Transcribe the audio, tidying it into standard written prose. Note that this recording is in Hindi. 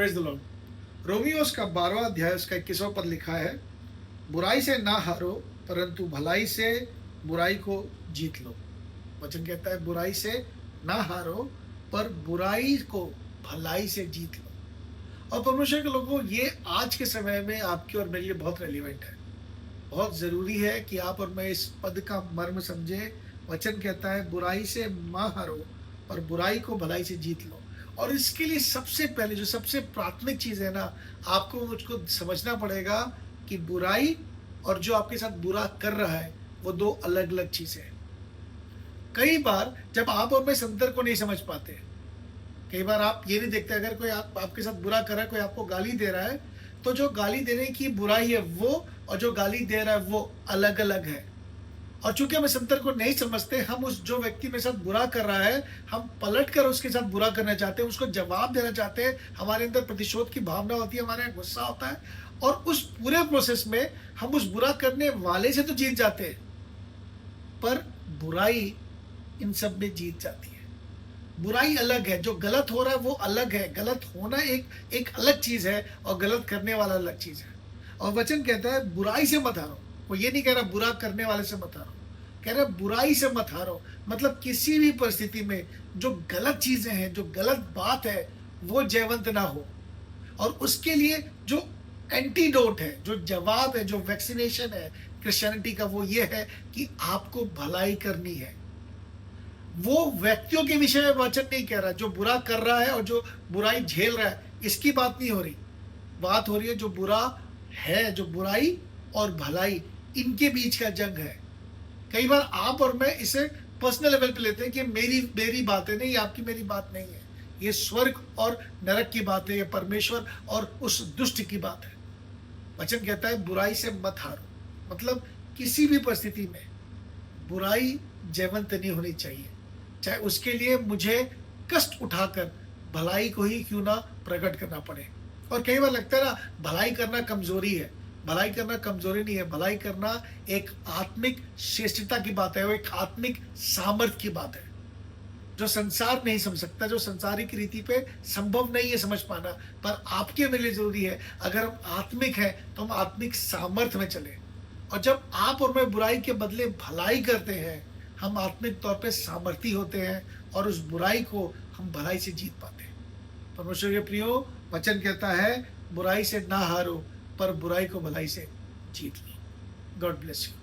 Praise the Lord. रोमियोस का 12वां अध्याय उसका 21वां पद लिखा है, बुराई से ना हारो परंतु भलाई से बुराई को जीत लो। वचन कहता है बुराई से ना हारो पर बुराई को भलाई से जीत लो। और परमेश्वर के लोगों, ये आज के समय में आपके और मेरे लिए बहुत रेलिवेंट है। बहुत जरूरी है कि आप और मैं इस पद का मर्म समझे। वचन कहता है बुराई से ना हारो और बुराई को भलाई से जीत लो। और इसके लिए सबसे पहले जो सबसे प्राथमिक चीज है ना, आपको मुझको समझना पड़ेगा कि बुराई और जो आपके साथ बुरा कर रहा है वो दो अलग अलग चीजें हैं। कई बार जब आप और मैं इस अंतर को नहीं समझ पाते, कई बार आप ये नहीं देखते, अगर कोई आपके साथ बुरा कर रहा है, कोई आपको गाली दे रहा है, तो जो गाली देने की बुराई है वो और जो गाली दे रहा है वो अलग अलग है। और चूंकि हम इस अंतर को नहीं समझते, हम उस जो व्यक्ति मेरे साथ बुरा कर रहा है, हम पलट कर उसके साथ बुरा करना चाहते हैं, उसको जवाब देना चाहते हैं। हमारे अंदर प्रतिशोध की भावना होती है, हमारे यहाँ गुस्सा होता है, और उस पूरे प्रोसेस में हम उस बुरा करने वाले से तो जीत जाते हैं, पर बुराई इन सब में जीत जाती है। बुराई अलग है, जो गलत हो रहा है वो अलग है। गलत होना एक एक अलग चीज है और गलत करने वाला अलग चीज है। और वचन कहता है बुराई से मत हारो। वो ये नहीं कह रहा बुरा करने वाले से मत हारो, कह रहा बुराई से मत हारो। मतलब किसी भी परिस्थिति में जो गलत चीजें हैं, जो गलत बात है, वो जयवंत ना हो। और उसके लिए जो एंटीडोट है, जो जवाब है, जो वैक्सीनेशन है क्रिश्चियनिटी का, वो ये है कि आपको भलाई करनी है। वो व्यक्तियों के विषय में वचन नहीं कह रहा, जो बुरा कर रहा है और जो बुराई झेल रहा है, इसकी बात नहीं हो रही। बात हो रही है जो बुरा है, जो बुराई और भलाई इनके बीच का जंग है। कई बार आप और मैं इसे पर्सनल लेवल पे लेते हैं कि मेरी मेरी बात है। नहीं, आपकी मेरी बात नहीं है। ये स्वर्ग और नरक की बात है, ये परमेश्वर और उस दुष्ट की बात है। वचन कहता है बुराई से मत हारो। मतलब किसी भी परिस्थिति में बुराई जयवंत नहीं होनी चाहिए, चाहे उसके लिए मुझे कष्ट उठाकर भलाई को ही क्यों ना प्रकट करना पड़े। और कई बार लगता है ना भलाई करना कमजोरी है। भलाई करना कमजोरी नहीं है, भलाई करना एक आत्मिक श्रेष्ठता की बात है, वो एक आत्मिक सामर्थ्य की बात है जो संसार नहीं समझ सकता, जो संसारिक रीति पे संभव नहीं है समझ पाना। पर आपके मेरे लिए जरूरी है, अगर हम आत्मिक हैं तो हम आत्मिक सामर्थ्य में चले। और जब आप और मैं बुराई के बदले भलाई करते हैं, हम आत्मिक तौर पे सामर्थी होते हैं और उस बुराई को हम भलाई से जीत पाते हैं। परमेश्वर के प्रियो, वचन कहता है बुराई से ना हारो पर बुराई को भलाई से जीत लो। God bless you.